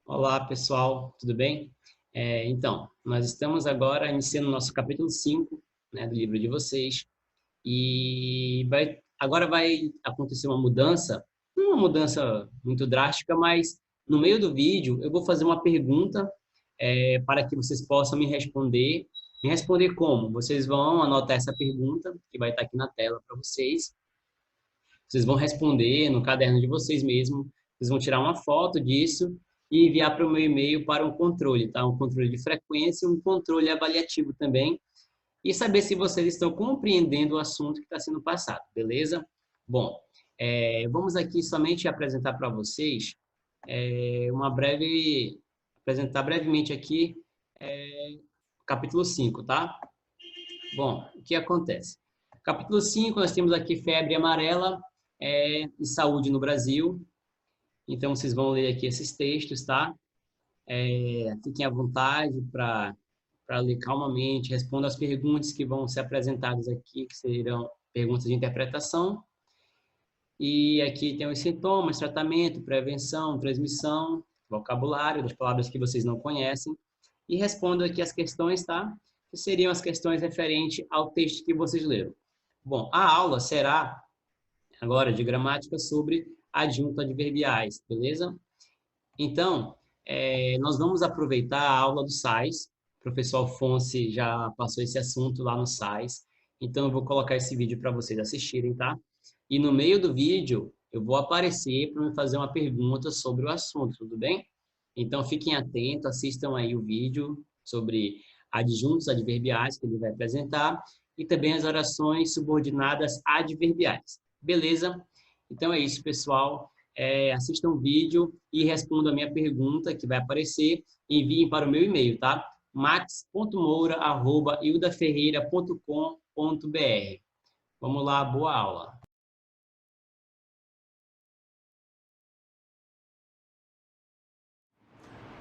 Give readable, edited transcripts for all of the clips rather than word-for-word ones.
Olá, pessoal, tudo bem? Então, nós estamos agora iniciando o nosso capítulo 5, né, do livro de vocês, e agora vai acontecer uma mudança, não uma mudança muito drástica, mas no meio do vídeo eu vou fazer uma pergunta para que vocês possam me responder. Me responder como? Vocês vão anotar essa pergunta, que vai estar aqui na tela para vocês. Vocês vão responder no caderno de vocês mesmo, vocês vão tirar uma foto disso e enviar para o meu e-mail para um controle, tá? Um controle de frequência e um controle avaliativo também, e saber se vocês estão compreendendo o assunto que está sendo passado, beleza? Bom, vamos aqui somente apresentar para vocês apresentar brevemente aqui capítulo 5, tá? Bom, o que acontece? Capítulo 5, nós temos aqui febre amarela e saúde no Brasil. Então, vocês vão ler aqui esses textos, tá? Fiquem à vontade para ler calmamente, respondam as perguntas que vão ser apresentadas aqui, que serão perguntas de interpretação. E aqui tem os sintomas, tratamento, prevenção, transmissão, vocabulário das palavras que vocês não conhecem. E respondam aqui as questões, tá? Que seriam as questões referentes ao texto que vocês leram. Bom, a aula será agora de gramática sobre adjunto adverbiais, beleza? Então, nós vamos aproveitar a aula do SAIS. O professor Alfonso já passou esse assunto lá no SAIS. Então, eu vou colocar esse vídeo para vocês assistirem, tá? E no meio do vídeo, eu vou aparecer para me fazer uma pergunta sobre o assunto, tudo bem? Então, fiquem atentos, assistam aí o vídeo sobre adjuntos adverbiais que ele vai apresentar e também as orações subordinadas adverbiais. Beleza? Então é isso, pessoal. Assistam o vídeo e respondam a minha pergunta que vai aparecer. Enviem para o meu e-mail, tá? max.moura@ildaferreira.com.br. Vamos lá, boa aula.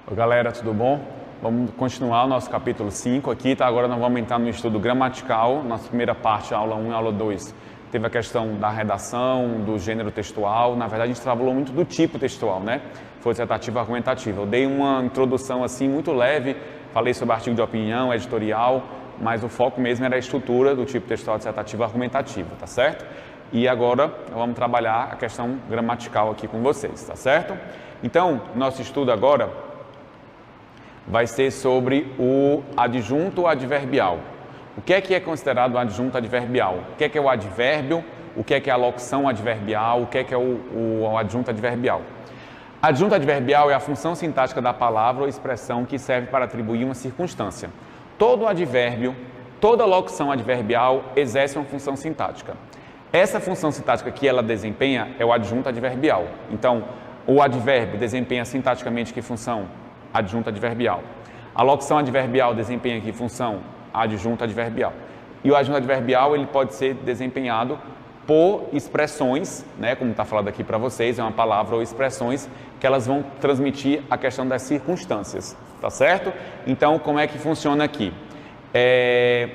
Oi, galera, tudo bom? Vamos continuar o nosso capítulo 5 aqui, tá? Agora nós vamos entrar no estudo gramatical. Nossa primeira parte, aula 1 e aula 2, teve a questão da redação, do gênero textual. Na verdade, a gente trabalhou muito do tipo textual, né? Foi dissertativa argumentativa. Eu dei uma introdução assim muito leve, falei sobre artigo de opinião, editorial, mas o foco mesmo era a estrutura do tipo textual dissertativa argumentativa, tá certo? E agora vamos trabalhar a questão gramatical aqui com vocês, tá certo? Então, nosso estudo agora vai ser sobre o adjunto adverbial. O que é considerado o adjunto adverbial? O que é o advérbio? O que é a locução adverbial? O que é o adjunto adverbial? Adjunto adverbial é a função sintática da palavra ou expressão que serve para atribuir uma circunstância. Todo advérbio, toda locução adverbial exerce uma função sintática. Essa função sintática que ela desempenha é o adjunto adverbial. Então, o advérbio desempenha sintaticamente que função? Adjunto adverbial. A locução adverbial desempenha que função? Adjunto adverbial. E o adjunto adverbial ele pode ser desempenhado por expressões, né, como está falado aqui para vocês, é uma palavra ou expressões que elas vão transmitir a questão das circunstâncias, tá certo? Então, como é que funciona aqui?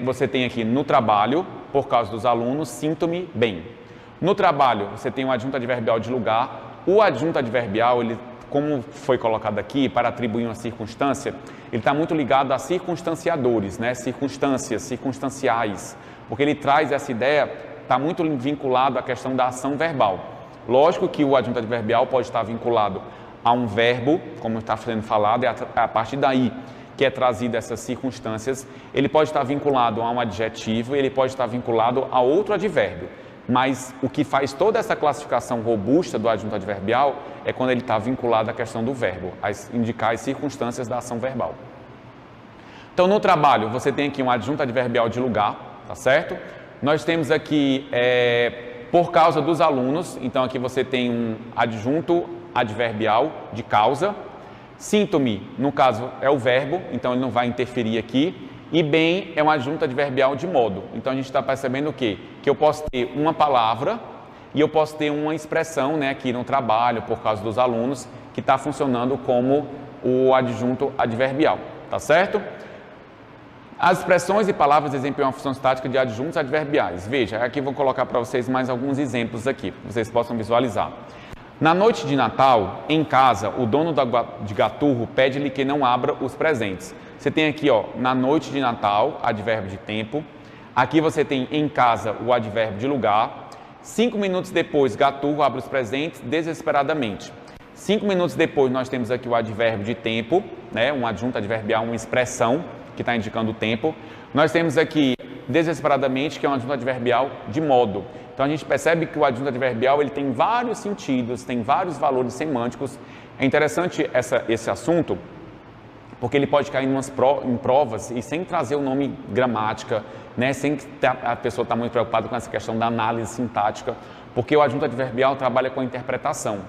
Você tem aqui no trabalho, por causa dos alunos, sinto-me bem. No trabalho, você tem um adjunto adverbial de lugar. O adjunto adverbial, ele, como foi colocado aqui, para atribuir uma circunstância, ele está muito ligado a circunstanciadores, né? Circunstâncias, circunstanciais, porque ele traz essa ideia, está muito vinculado à questão da ação verbal. Lógico que o adjunto adverbial pode estar vinculado a um verbo, como está sendo falado, é a partir daí que é trazido essas circunstâncias. Ele pode estar vinculado a um adjetivo, ele pode estar vinculado a outro advérbio. Mas o que faz toda essa classificação robusta do adjunto adverbial é quando ele está vinculado à questão do verbo, a indicar as circunstâncias da ação verbal. Então, no trabalho, você tem aqui um adjunto adverbial de lugar, tá certo? Nós temos aqui, por causa dos alunos, então aqui você tem um adjunto adverbial de causa. Sinto-me, no caso, é o verbo, então ele não vai interferir aqui. E bem é um adjunto adverbial de modo. Então a gente está percebendo o quê? Que eu posso ter uma palavra e eu posso ter uma expressão, né, aqui no trabalho, por causa dos alunos, que está funcionando como o adjunto adverbial, tá certo? As expressões e palavras desempenham uma função sintática de adjuntos adverbiais. Veja, aqui vou colocar para vocês mais alguns exemplos aqui, para vocês possam visualizar. Na noite de Natal, em casa, o dono de Gaturro pede-lhe que não abra os presentes. Você tem aqui, ó, na noite de Natal, advérbio de tempo. Aqui você tem em casa o advérbio de lugar. 5 minutos depois, Gaturro abre os presentes desesperadamente. 5 minutos depois, nós temos aqui o advérbio de tempo, né, um adjunto adverbial, uma expressão que está indicando o tempo. Nós temos aqui desesperadamente, que é um adjunto adverbial de modo. Então a gente percebe que o adjunto adverbial ele tem vários sentidos, tem vários valores semânticos. É interessante esse assunto, porque ele pode cair em provas e sem trazer o nome gramática, né, sem a pessoa estar muito preocupada com essa questão da análise sintática, porque o adjunto adverbial trabalha com a interpretação.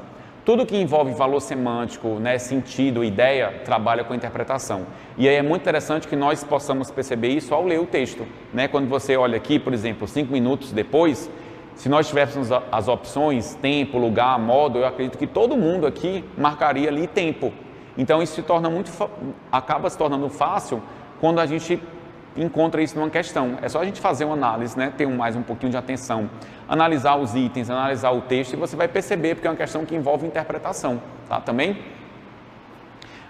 Tudo que envolve valor semântico, né, sentido, ideia, trabalha com a interpretação. E aí é muito interessante que nós possamos perceber isso ao ler o texto, né? Quando você olha aqui, por exemplo, 5 minutos depois, se nós tivéssemos as opções tempo, lugar, modo, eu acredito que todo mundo aqui marcaria ali tempo. Então isso acaba se tornando fácil quando a gente encontra isso numa questão. É só a gente fazer uma análise, né? Ter mais um pouquinho de atenção, analisar os itens, analisar o texto e você vai perceber, porque é uma questão que envolve interpretação, tá? Também?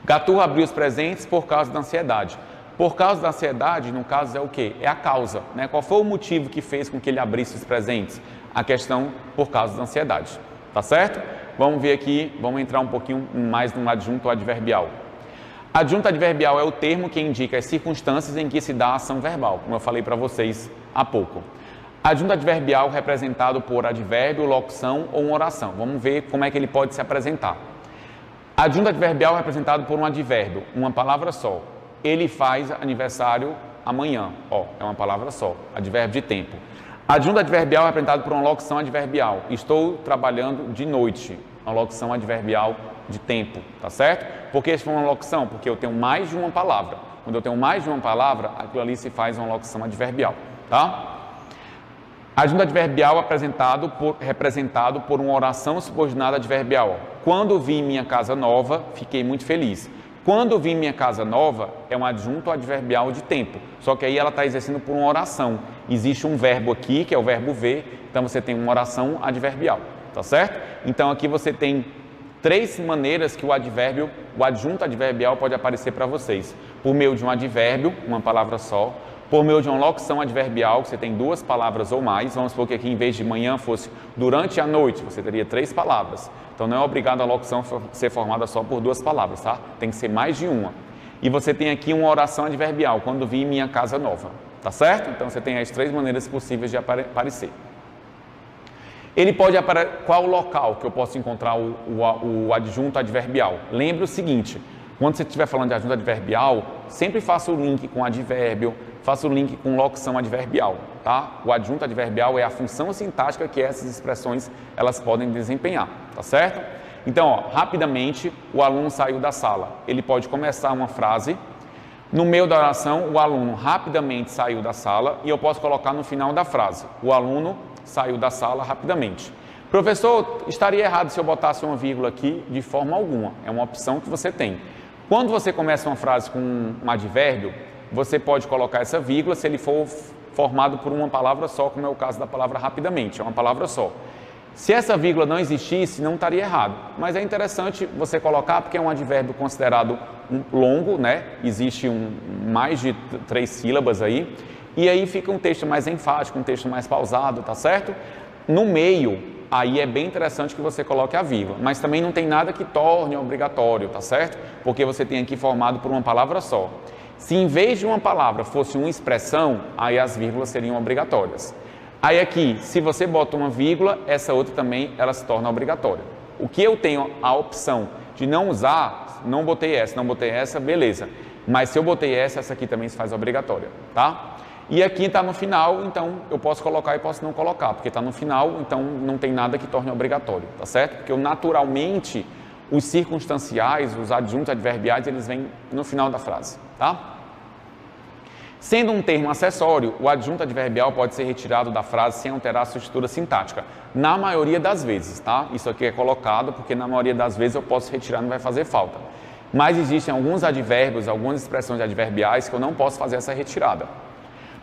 Gaturro abriu os presentes por causa da ansiedade. Por causa da ansiedade, no caso, é o quê? É a causa, né? Qual foi o motivo que fez com que ele abrisse os presentes? A questão por causa da ansiedade, tá certo? Vamos ver aqui, vamos entrar um pouquinho mais no adjunto adverbial. Adjunto adverbial é o termo que indica as circunstâncias em que se dá a ação verbal, como eu falei para vocês há pouco. Adjunto adverbial representado por advérbio, locução ou uma oração. Vamos ver como é que ele pode se apresentar. Adjunto adverbial representado por um advérbio, uma palavra só. Ele faz aniversário amanhã, ó, é uma palavra só, advérbio de tempo. Adjunto adverbial representado por uma locução adverbial. Estou trabalhando de noite, uma locução adverbial de tempo, tá certo? Por que isso foi uma locução? Porque eu tenho mais de uma palavra. Quando eu tenho mais de uma palavra, aquilo ali se faz uma locução adverbial, tá? Adjunto adverbial representado por uma oração subordinada adverbial. Quando vi minha casa nova, fiquei muito feliz. Quando vi minha casa nova é um adjunto adverbial de tempo, só que aí ela está exercendo por uma oração. Existe um verbo aqui, que é o verbo ver, então você tem uma oração adverbial, tá certo? Então aqui você tem 3 maneiras que o adjunto adverbial pode aparecer para vocês. Por meio de um advérbio, uma palavra só. Por meio de uma locução adverbial, que você tem 2 palavras ou mais. Vamos supor que aqui, em vez de manhã, fosse durante a noite, você teria 3 palavras. Então, não é obrigado a locução ser formada só por 2 palavras, tá? Tem que ser mais de uma. E você tem aqui uma oração adverbial, quando vi minha casa nova, tá certo? Então, você tem as 3 maneiras possíveis de aparecer. Ele pode aparecer. Qual o local que eu posso encontrar o adjunto adverbial? Lembre o seguinte, quando você estiver falando de adjunto adverbial, sempre faça o link com advérbio, faça o link com locução adverbial, tá? O adjunto adverbial é a função sintática que essas expressões elas podem desempenhar, tá certo? Então, ó, rapidamente, o aluno saiu da sala. Ele pode começar uma frase, no meio da oração, o aluno rapidamente saiu da sala e eu posso colocar no final da frase, o aluno saiu da sala rapidamente. Professor, estaria errado se eu botasse uma vírgula aqui? De forma alguma, é uma opção que você tem. Quando você começa uma frase com um advérbio, você pode colocar essa vírgula se ele for formado por uma palavra só, como é o caso da palavra rapidamente, é uma palavra só. Se essa vírgula não existisse, não estaria errado, mas é interessante você colocar porque é um advérbio considerado longo, né? Existe mais de 3 sílabas aí, e aí fica um texto mais enfático, um texto mais pausado, tá certo? No meio, aí é bem interessante que você coloque a vírgula, mas também não tem nada que torne obrigatório, tá certo? Porque você tem aqui formado por uma palavra só. Se em vez de uma palavra fosse uma expressão, aí as vírgulas seriam obrigatórias. Aí aqui, se você bota uma vírgula, essa outra também ela se torna obrigatória. O que eu tenho a opção de não usar, não botei essa, beleza. Mas se eu botei essa aqui também se faz obrigatória, tá? E aqui está no final, então eu posso colocar e posso não colocar, porque está no final, então não tem nada que torne obrigatório, tá certo? Porque naturalmente os circunstanciais, os adjuntos adverbiais, eles vêm no final da frase, tá? Sendo um termo acessório, o adjunto adverbial pode ser retirado da frase sem alterar a sua estrutura sintática. Na maioria das vezes, tá? Isso aqui é colocado porque na maioria das vezes eu posso retirar, não vai fazer falta. Mas existem alguns advérbios, algumas expressões adverbiais que eu não posso fazer essa retirada.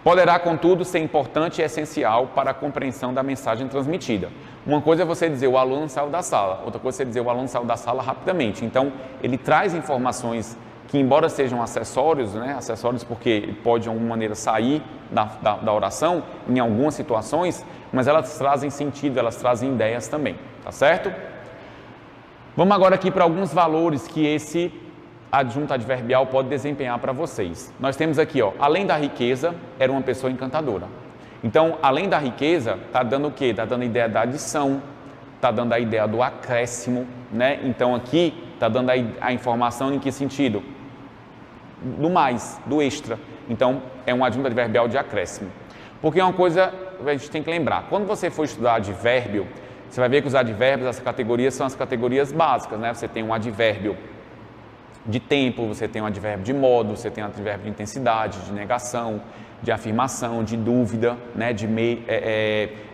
Poderá, contudo, ser importante e essencial para a compreensão da mensagem transmitida. Uma coisa é você dizer o aluno saiu da sala, outra coisa é você dizer o aluno saiu da sala rapidamente. Então, ele traz informações que, embora sejam acessórios, né, acessórios porque ele pode de alguma maneira sair da oração em algumas situações, mas elas trazem sentido, elas trazem ideias também, tá certo? Vamos agora aqui para alguns valores que esse adjunto adverbial pode desempenhar para vocês. Nós temos aqui, ó, além da riqueza, era uma pessoa encantadora. Então, além da riqueza, está dando o quê? Está dando a ideia da adição, está dando a ideia do acréscimo, né? Então, aqui está dando a informação em que sentido? Do mais, do extra. Então, é um adjunto adverbial de acréscimo. Porque uma coisa a gente tem que lembrar, quando você for estudar advérbio, você vai ver que os advérbios, as categorias são as categorias básicas, né? Você tem um advérbio de tempo, você tem um advérbio de modo, você tem um advérbio de intensidade, de negação, de afirmação, de dúvida, né? de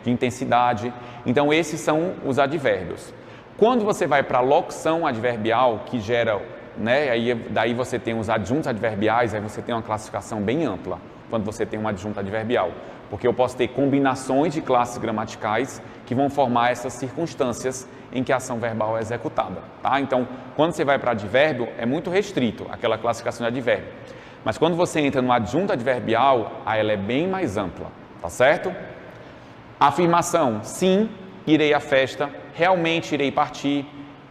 intensidade. Então, esses são os advérbios. Quando você vai para a locução adverbial, que gera, né? Daí você tem os adjuntos adverbiais, aí você tem uma classificação bem ampla, quando você tem um adjunto adverbial. Porque eu posso ter combinações de classes gramaticais que vão formar essas circunstâncias em que a ação verbal é executada, tá? Então, quando você vai para advérbio, é muito restrito aquela classificação de advérbio. Mas quando você entra no adjunto adverbial, aí ela é bem mais ampla, tá certo? Afirmação, sim, irei à festa, realmente irei partir,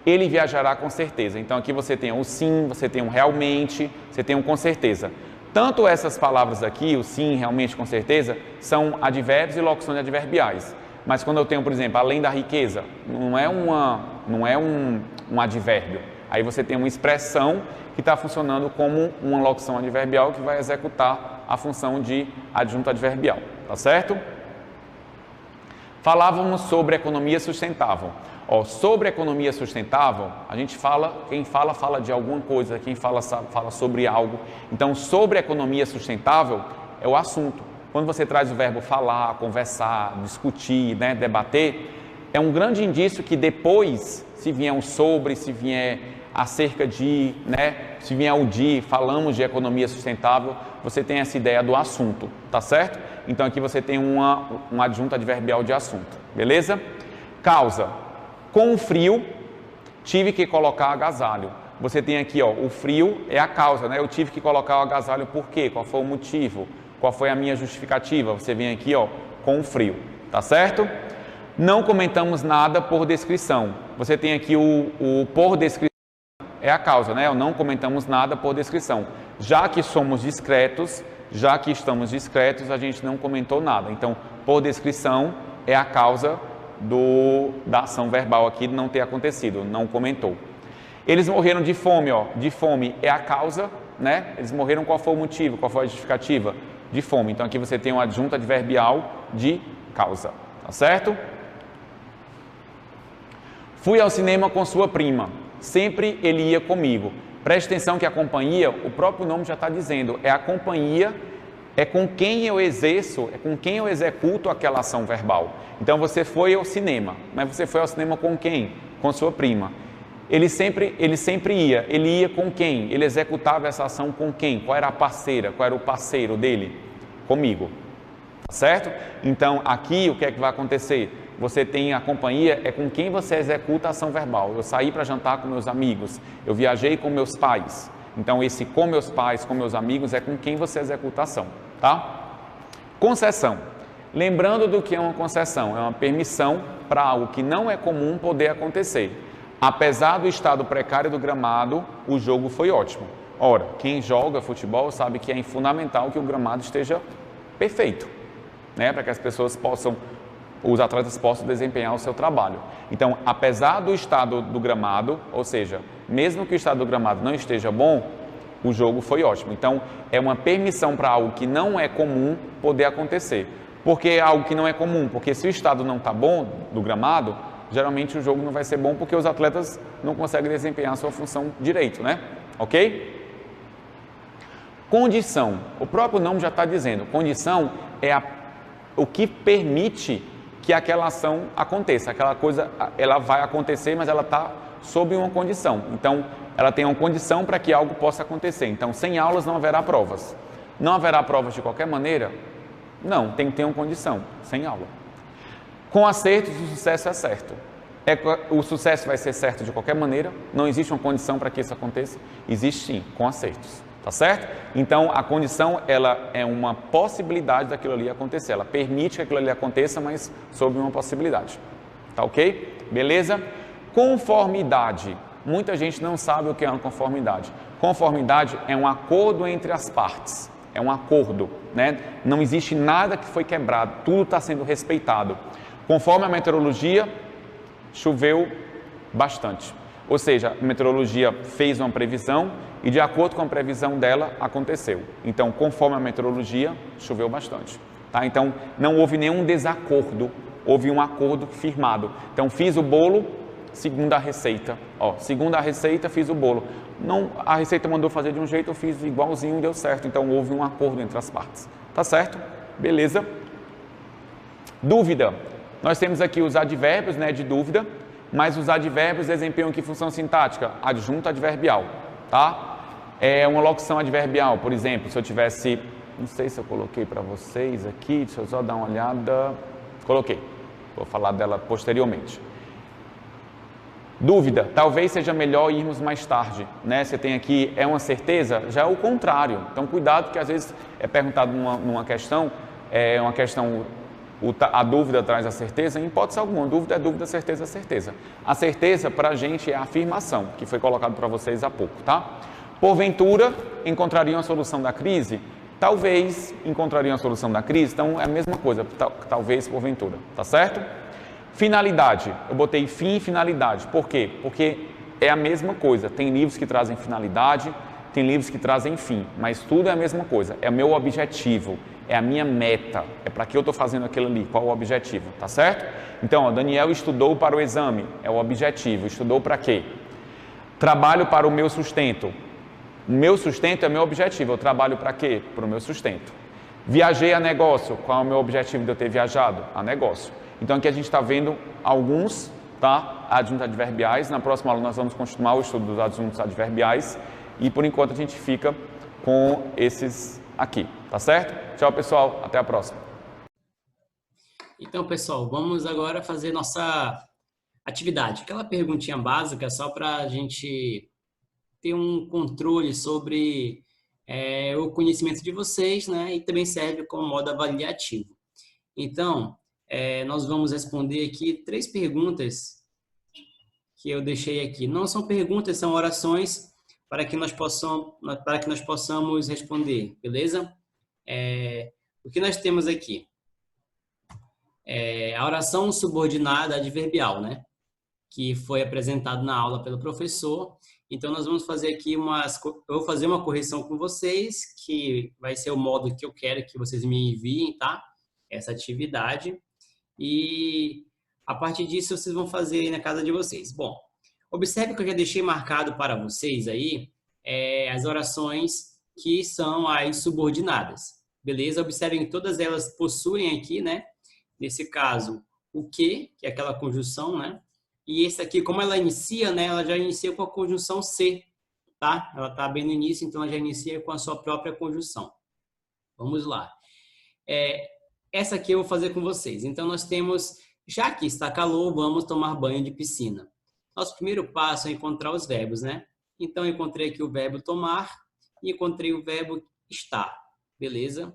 ele viajará com certeza. Então, aqui você tem o sim, você tem o realmente, você tem o com certeza. Tanto essas palavras aqui, o sim, realmente, com certeza, são advérbios e locuções adverbiais. Mas quando eu tenho, por exemplo, além da riqueza, não é um advérbio. Aí você tem uma expressão que está funcionando como uma locução adverbial que vai executar a função de adjunto adverbial, tá certo? Falávamos sobre economia sustentável. Ó, sobre economia sustentável, a gente fala, quem fala, fala de alguma coisa, quem fala, fala sobre algo. Então, sobre economia sustentável é o assunto. Quando você traz o verbo falar, conversar, discutir, né, debater, é um grande indício que depois, se vier um sobre, se vier acerca de, né, se vier o de, falamos de economia sustentável, você tem essa ideia do assunto, tá certo? Então aqui você tem um adjunto adverbial de assunto, beleza? Causa. Com o frio, tive que colocar agasalho. Você tem aqui, ó, o frio é a causa, né? Eu tive que colocar o agasalho por quê? Qual foi o motivo? Qual foi a minha justificativa? Você vem aqui, ó, com o frio, tá certo? Não comentamos nada por descrição. Você tem aqui o por descrição, é a causa, né? Não comentamos nada por descrição. Já que somos discretos, já que estamos discretos, a gente não comentou nada. Então, por descrição é a causa da ação verbal aqui de não ter acontecido, não comentou. Eles morreram de fome, ó. De fome é a causa, né? Eles morreram, qual foi o motivo, qual foi a justificativa? De fome. Então aqui você tem um adjunto adverbial de causa, tá certo? Fui ao cinema com sua prima, sempre ele ia comigo. Preste atenção que a companhia, o próprio nome já está dizendo, é a companhia, é com quem eu exerço, é com quem eu executo aquela ação verbal. Então você foi ao cinema, mas você foi ao cinema com quem? Com sua prima. Ele sempre ia, ele ia com quem? Ele executava essa ação com quem? Qual era a parceira, qual era o parceiro dele? Comigo, certo? Então aqui o que é que vai acontecer? Você tem a companhia, é com quem você executa a ação verbal. Eu saí para jantar com meus amigos, eu viajei com meus pais. Então esse com meus pais, com meus amigos, é com quem você executa a ação, tá? Concessão. Lembrando do que é uma concessão, é uma permissão para algo que não é comum poder acontecer. Apesar do estado precário do gramado, o jogo foi ótimo. Ora, quem joga futebol sabe que é fundamental que o gramado esteja perfeito, né? Para que as pessoas possam, os atletas possam desempenhar o seu trabalho. Então, apesar do estado do gramado, ou seja, mesmo que o estado do gramado não esteja bom, o jogo foi ótimo. Então, é uma permissão para algo que não é comum poder acontecer. Por que algo que não é comum? Porque se o estado não está bom do gramado, geralmente o jogo não vai ser bom porque os atletas não conseguem desempenhar a sua função direito, né? Ok? Condição. O próprio nome já está dizendo. Condição é o que permite que aquela ação aconteça. Aquela coisa, ela vai acontecer, mas ela está sob uma condição. Então, ela tem uma condição para que algo possa acontecer. Então, sem aulas não haverá provas. Não haverá provas de qualquer maneira? Não, tem que ter uma condição, sem aula. Com acertos, o sucesso é certo. O sucesso vai ser certo de qualquer maneira, não existe uma condição para que isso aconteça, existe sim, com acertos, tá certo? Então, a condição, ela é uma possibilidade daquilo ali acontecer, ela permite que aquilo ali aconteça, mas sob uma possibilidade, tá ok? Beleza? Conformidade, muita gente não sabe o que é uma conformidade. Conformidade é um acordo entre as partes, é um acordo, né? Não existe nada que foi quebrado, tudo está sendo respeitado. Conforme a meteorologia, choveu bastante. Ou seja, a meteorologia fez uma previsão e de acordo com a previsão dela, aconteceu. Então, conforme a meteorologia, choveu bastante. Tá? Então, não houve nenhum desacordo, houve um acordo firmado. Então, fiz o bolo segundo a receita. Segundo a receita, fiz o bolo. Não, a receita mandou fazer de um jeito, eu fiz igualzinho e deu certo. Então, houve um acordo entre as partes. Tá certo? Beleza? Dúvida. Nós temos aqui os advérbios, né, de dúvida, mas os advérbios desempenham que função sintática? Adjunto adverbial, tá? É uma locução adverbial, por exemplo, se eu tivesse, não sei se eu coloquei para vocês aqui, deixa eu só dar uma olhada, coloquei, vou falar dela posteriormente. Dúvida, talvez seja melhor irmos mais tarde, né? Você tem aqui, é uma certeza? Já é o contrário, então cuidado que às vezes é perguntado numa questão, a dúvida traz a certeza, em hipótese alguma, dúvida é dúvida, certeza é certeza. A certeza para a gente é a afirmação, que foi colocado para vocês há pouco, tá? Porventura, encontrariam a solução da crise? Talvez encontrariam a solução da crise, então é a mesma coisa, talvez, porventura, tá certo? Finalidade, eu botei fim e finalidade, por quê? Porque é a mesma coisa, tem livros que trazem finalidade, tem livros que trazem fim, mas tudo é a mesma coisa, é o meu objetivo, é a minha meta, é para que eu estou fazendo aquilo ali, qual o objetivo, tá certo? Então, Daniel estudou para o exame, é o objetivo, estudou para quê? Trabalho para o meu sustento, o meu sustento é meu objetivo, eu trabalho para quê? Para o meu sustento. Viajei a negócio, qual é o meu objetivo de eu ter viajado? A negócio. Então, aqui a gente está vendo alguns, tá? Adjuntos adverbiais, na próxima aula nós vamos continuar o estudo dos adjuntos adverbiais e por enquanto a gente fica com esses aqui, tá certo? Tchau, pessoal, até a próxima. Então, pessoal, vamos agora fazer nossa atividade. Aquela perguntinha básica só para a gente ter um controle sobre o conhecimento de vocês, né? E também serve como modo avaliativo. Então, nós vamos responder aqui 3 perguntas que eu deixei aqui. Não são perguntas, são orações para que nós possamos responder, beleza? O que nós temos aqui? A oração subordinada adverbial, né? Que foi apresentado na aula pelo professor. Então, nós vamos fazer aqui eu vou fazer uma correção com vocês, que vai ser o modo que eu quero que vocês me enviem, tá? Essa atividade. E a partir disso, vocês vão fazer aí na casa de vocês. Bom, observe que eu já deixei marcado para vocês aí as orações que são as subordinadas. Beleza? Observem que todas elas possuem aqui, né? Nesse caso, o que é aquela conjunção, né? E esse aqui, como ela inicia, né? Ela já inicia com a conjunção se, tá? Ela tá bem no início, então ela já inicia com a sua própria conjunção. Vamos lá. Essa aqui eu vou fazer com vocês. Então, nós temos, já que está calor, vamos tomar banho de piscina. Nosso primeiro passo é encontrar os verbos, né? Então, eu encontrei aqui o verbo tomar e encontrei o verbo estar. Beleza?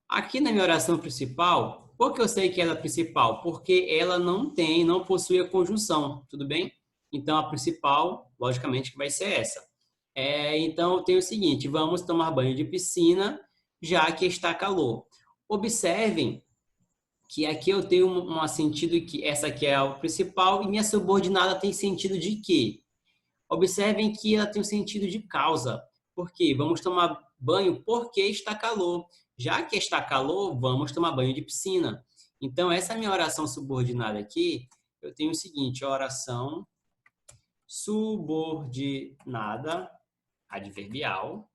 Aqui na minha oração principal, por que eu sei que ela é principal? Porque ela não possui a conjunção, tudo bem? Então, a principal, logicamente, que vai ser essa. Então, eu tenho o seguinte, vamos tomar banho de piscina, já que está calor. Observem que aqui eu tenho um sentido que essa aqui é o principal e minha subordinada tem sentido de quê? Observem que ela tem um sentido de causa. Por quê? Vamos tomar banho porque está calor. Já que está calor, vamos tomar banho de piscina. Então, essa minha oração subordinada aqui, eu tenho o seguinte, a oração subordinada adverbial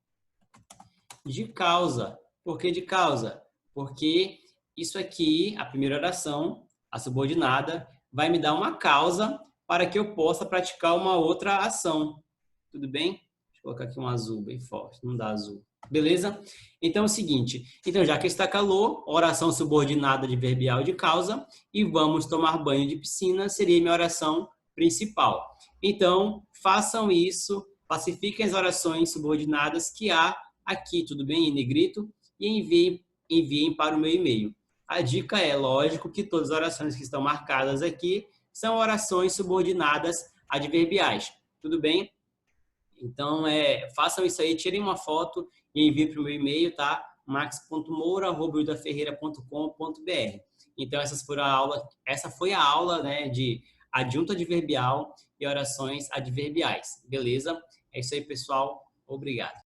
de causa. Por que de causa? Porque isso aqui, a primeira oração, a subordinada, vai me dar uma causa para que eu possa praticar uma outra ação. Tudo bem? Deixa colocar aqui um azul bem forte, não dá azul. Beleza? Então é o seguinte, então já que está calor, oração subordinada adverbial de causa e vamos tomar banho de piscina seria minha oração principal. Então, façam isso, pacifiquem as orações subordinadas que há aqui, tudo bem, em negrito, e enviem para o meu e-mail. A dica é, lógico, que todas as orações que estão marcadas aqui são orações subordinadas adverbiais, tudo bem? Então, façam isso aí, tirem uma foto e enviem para o meu e-mail, tá? max.moura@ildaferreira.com.br. Então, essa foi a aula, né, de adjunto adverbial e orações adverbiais, beleza? É isso aí, pessoal. Obrigado.